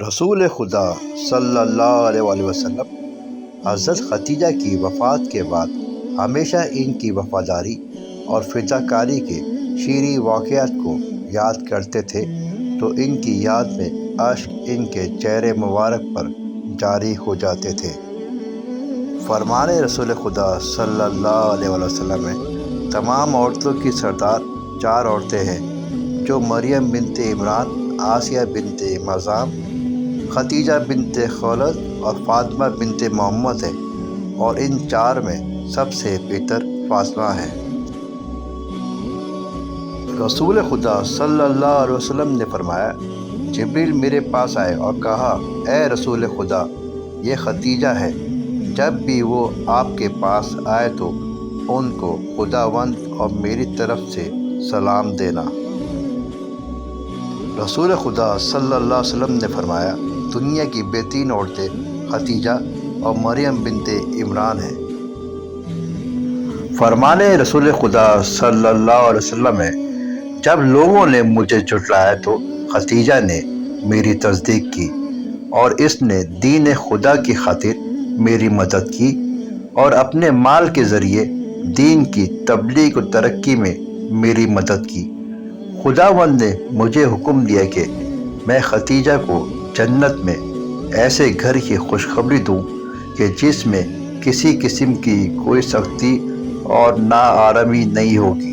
رسول خدا صلی اللہ علیہ وآلہ وسلم حضرت خدیجہ کی وفات کے بعد ہمیشہ ان کی وفاداری اور فداکاری کے شیریں واقعات کو یاد کرتے تھے تو ان کی یاد میں اشک ان کے چہرے مبارک پر جاری ہو جاتے تھے۔ فرمان رسول خدا صلی اللہ علیہ وآلہ وسلم میں تمام عورتوں کی سردار 4 عورتیں ہیں جو مریم بنت عمران، آسیہ بنت مزاحم، خدیجہ بنت خولد اور فاطمہ بنت محمد ہیں، اور ان 4 میں سب سے بہتر فاطمہ ہے۔ رسول خدا صلی اللہ علیہ وسلم نے فرمایا، جبریل میرے پاس آئے اور کہا، اے رسول خدا، یہ خدیجہ ہے، جب بھی وہ آپ کے پاس آئے تو ان کو خداوند اور میری طرف سے سلام دینا۔ رسول خدا صلی اللہ علیہ وسلم نے فرمایا، دنیا کی بہترین عورتیں خدیجہ اور مریم بنت عمران ہیں۔ فرمان رسول خدا صلی اللہ علیہ وسلم ہے، جب لوگوں نے مجھے جھٹلایا تو خدیجہ نے میری تصدیق کی، اور اس نے دین خدا کی خاطر میری مدد کی اور اپنے مال کے ذریعے دین کی تبلیغ و ترقی میں میری مدد کی۔ خداوند نے مجھے حکم دیا کہ میں خدیجہ کو جنت میں ایسے گھر کی خوشخبری دوں کہ جس میں کسی قسم کی کوئی سختی اور ناآرامی نہیں ہوگی۔